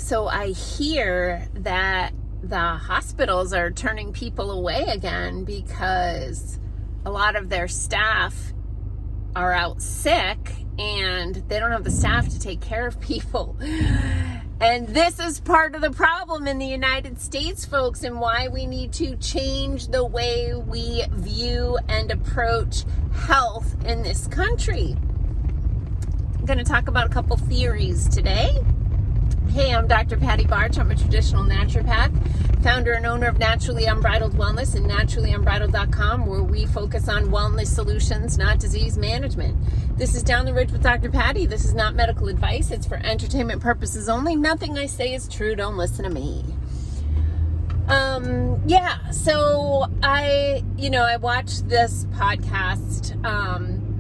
so I hear that the hospitals are turning people away again because a lot of their staff are out sick and they don't have the staff to take care of people. And this is part of the problem in the United States, folks, and why we need to change the way we view and approach health in this country. I'm going to talk about a couple theories today. Hey, I'm Dr. Patty Barch. I'm a traditional naturopath, founder and owner of Naturally Unbridled Wellness and naturallyunbridled.com, where we focus on wellness solutions, not disease management. This is Down the Ridge with Dr. Patty. This is not medical advice. It's for entertainment purposes only. Nothing I say is true. Don't listen to me. So I watched this podcast,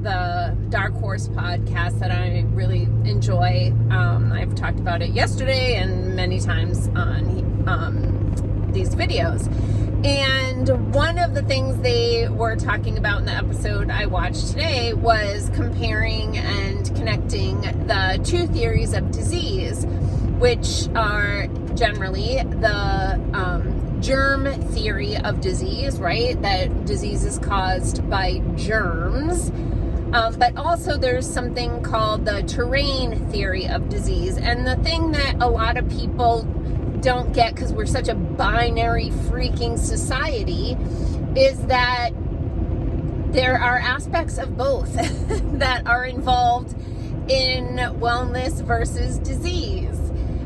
the Dark Horse podcast that I really enjoy. I've talked about it yesterday and many times on these videos. And one of the things they were talking about in the episode I watched today was comparing and connecting the two theories of disease, which are generally the germ theory of disease, right? That disease is caused by germs. But also there's something called the terrain theory of disease. And the thing that a lot of people don't get, because we're such a binary freaking society, is that there are aspects of both that are involved in wellness versus disease.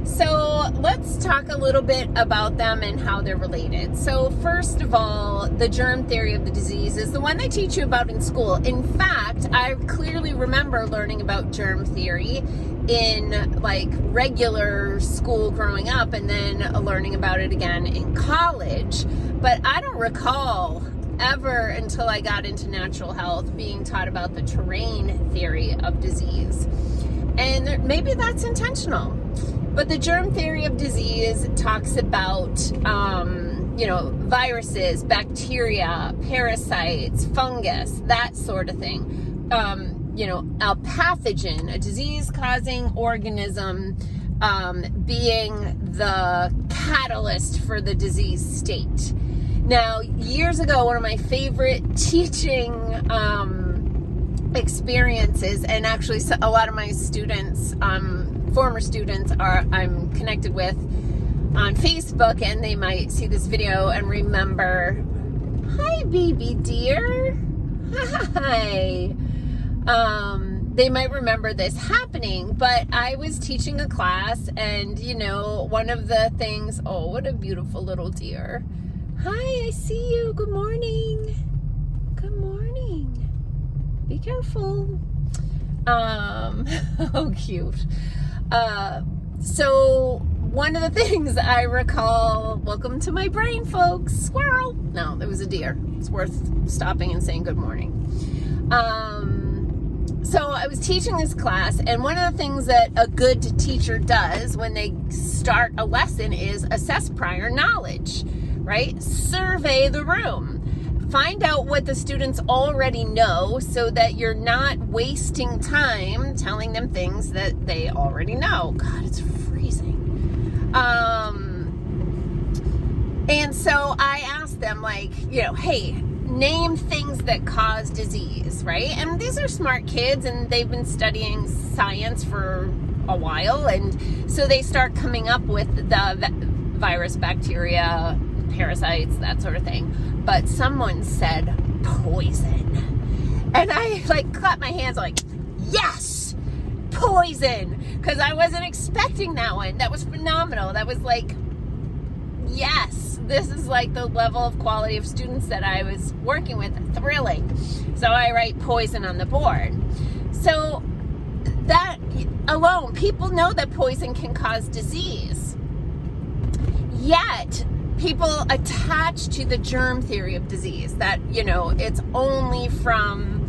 So let's talk a little bit about them and how they're related. So first of all, the germ theory of the disease is the one they teach you about in school. In fact, I clearly remember learning about germ theory in like regular school growing up and then learning about it again in college. But I don't recall ever until I got into natural health being taught about the terrain theory of disease. And maybe that's intentional. But the germ theory of disease talks about, viruses, bacteria, parasites, fungus, that sort of thing. A pathogen, a disease-causing organism, being the catalyst for the disease state. Now, years ago, one of my favorite teaching experiences, and actually a lot of my students, former students I'm connected with on Facebook, and they might see this video and remember, hi baby dear, hi. They might remember this happening, but I was teaching a class and one of the things, oh, what a beautiful little deer. Hi, I see you. Good morning. Good morning. Be careful. Oh, cute. So one of the things I recall, welcome to my brain, folks, squirrel. No, it was a deer. It's worth stopping and saying good morning. So I was teaching this class, and one of the things that a good teacher does when they start a lesson is assess prior knowledge, right? Survey the room. Find out what the students already know so that you're not wasting time telling them things that they already know. God, it's freezing. And so I asked them, hey, name things that cause disease, right? And these are smart kids, and they've been studying science for a while, and so they start coming up with the virus, bacteria, parasites, that sort of thing. But someone said poison. And I clapped my hands yes, poison. Because I wasn't expecting that one. That was phenomenal. That was yes, this is the level of quality of students that I was working with. Thrilling. So I write poison on the board. So that alone, people know that poison can cause disease. Yet, people attach to the germ theory of disease that, it's only from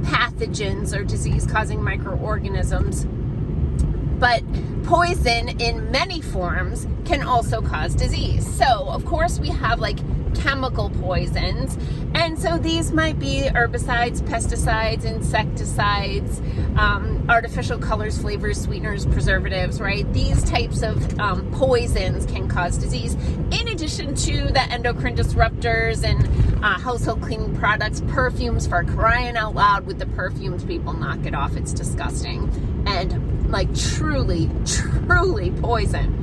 pathogens or disease-causing microorganisms. But poison in many forms can also cause disease. So, of course, we have chemical poisons, And so these might be herbicides, pesticides, insecticides, artificial colors, flavors, sweeteners, preservatives, right? These types of poisons can cause disease, in addition to the endocrine disruptors and household cleaning products, perfumes, for crying out loud. With the perfumes, people knock it off. It's disgusting and like truly poison.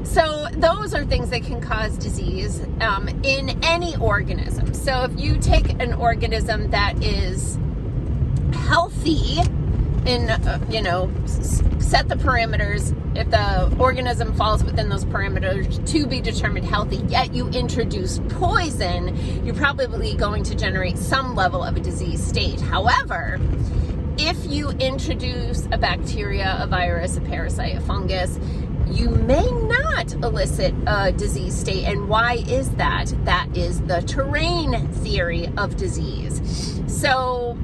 So those are things that can cause disease in any organism. So if you take an organism that is healthy in, set the parameters, if the organism falls within those parameters to be determined healthy, yet you introduce poison, you're probably going to generate some level of a disease state. However, if you introduce a bacteria, a virus, a parasite, a fungus, you may not elicit a disease state. And why is that? That is the terrain theory of disease. So,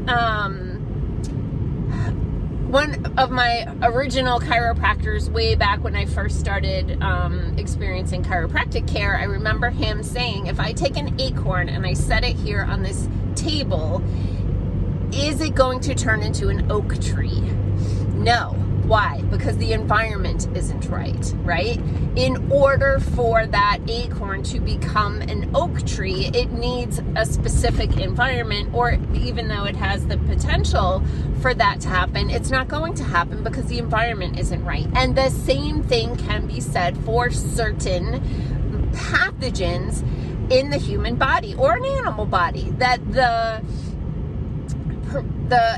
one of my original chiropractors way back when I first started experiencing chiropractic care, I remember him saying, if I take an acorn and I set it here on this table, is it going to turn into an oak tree? No. Why? Because the environment isn't right? In order for that acorn to become an oak tree, it needs a specific environment, or even though it has the potential for that to happen, it's not going to happen because the environment isn't right. And the same thing can be said for certain pathogens in the human body or an animal body, that the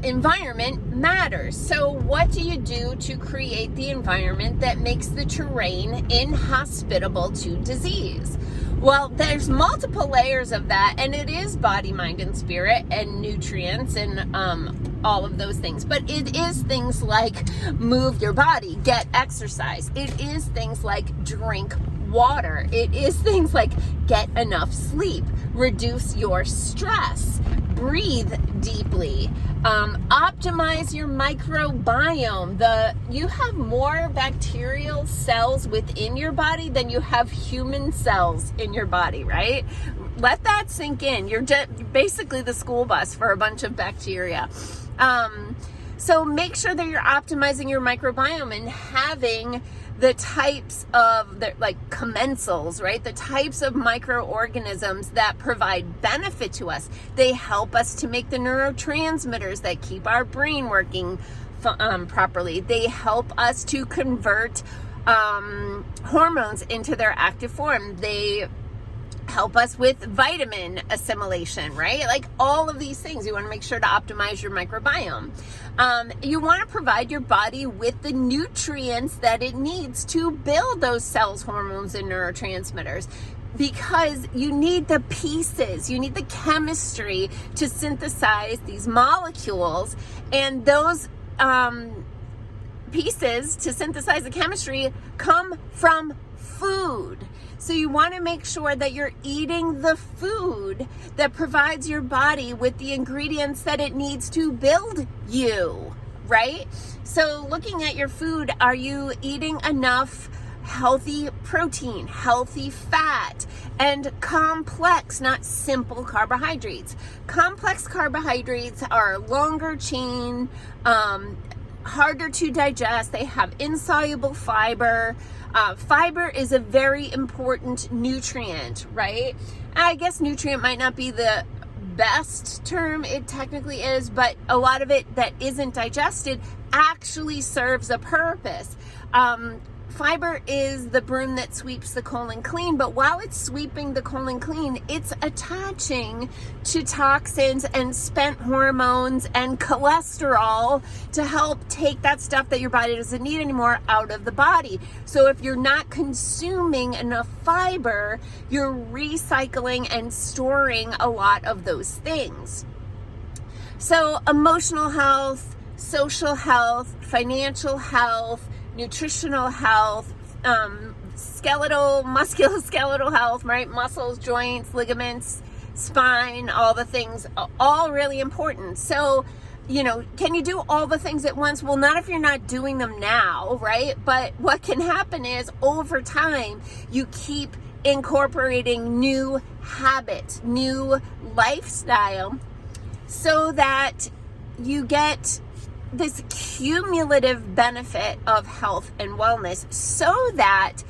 environment matters. So what do you do to create the environment that makes the terrain inhospitable to disease? Well, there's multiple layers of that, and it is body, mind, and spirit, and nutrients, and all of those things. But it is things like move your body, get exercise. It is things like drink water. It is things like get enough sleep, reduce your stress, breathe deeply, optimize your microbiome. You have more bacterial cells within your body than you have human cells in your body, right? Let that sink in. You're basically the school bus for a bunch of bacteria. So make sure that you're optimizing your microbiome and having the types of commensals, right? The types of microorganisms that provide benefit to us. They help us to make the neurotransmitters that keep our brain working properly. They help us to convert hormones into their active form. They help us with vitamin assimilation, right? Like all of these things, you want to make sure to optimize your microbiome. You want to provide your body with the nutrients that it needs to build those cells, hormones, and neurotransmitters, because you need the pieces, you need the chemistry to synthesize these molecules, and those pieces to synthesize the chemistry come from food. So you want to make sure that you're eating the food that provides your body with the ingredients that it needs to build you, right? So looking at your food, are you eating enough healthy protein, healthy fat, and complex, not simple carbohydrates? Complex carbohydrates are longer chain, harder to digest. They have insoluble fiber. Fiber is a very important nutrient, right? I guess nutrient might not be the best term, it technically is, but a lot of it that isn't digested actually serves a purpose. Fiber is the broom that sweeps the colon clean, but while it's sweeping the colon clean, it's attaching to toxins and spent hormones and cholesterol to help take that stuff that your body doesn't need anymore out of the body. So if you're not consuming enough fiber, you're recycling and storing a lot of those things. So emotional health, social health, financial health, nutritional health, musculoskeletal health, right? Muscles, joints, ligaments, spine, all the things, all really important. So, can you do all the things at once? Well, not if you're not doing them now, right? But what can happen is over time, you keep incorporating new habits, new lifestyle, so that you get this cumulative benefit of health and wellness, so that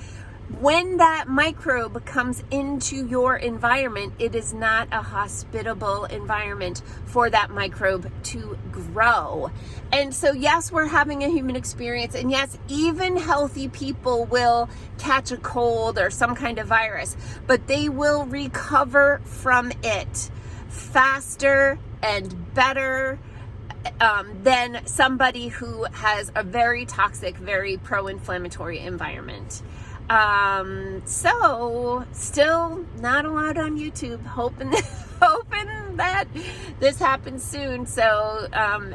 when that microbe comes into your environment, it is not a hospitable environment for that microbe to grow. And so, yes, we're having a human experience, and yes, even healthy people will catch a cold or some kind of virus, but they will recover from it faster and better than somebody who has a very toxic, very pro-inflammatory environment. So still not allowed on YouTube, hoping that this happens soon. So,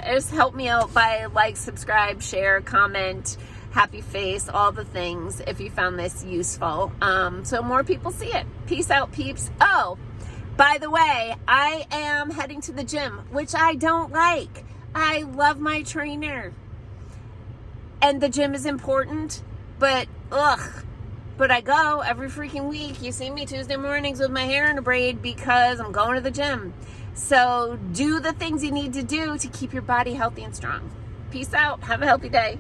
just help me out by like, subscribe, share, comment, happy face, all the things if you found this useful. So more people see it. Peace out, peeps. Oh, by the way, I am heading to the gym, which I don't like. I love my trainer. And the gym is important, but But I go every freaking week. You see me Tuesday mornings with my hair in a braid because I'm going to the gym. So do the things you need to do to keep your body healthy and strong. Peace out. Have a healthy day.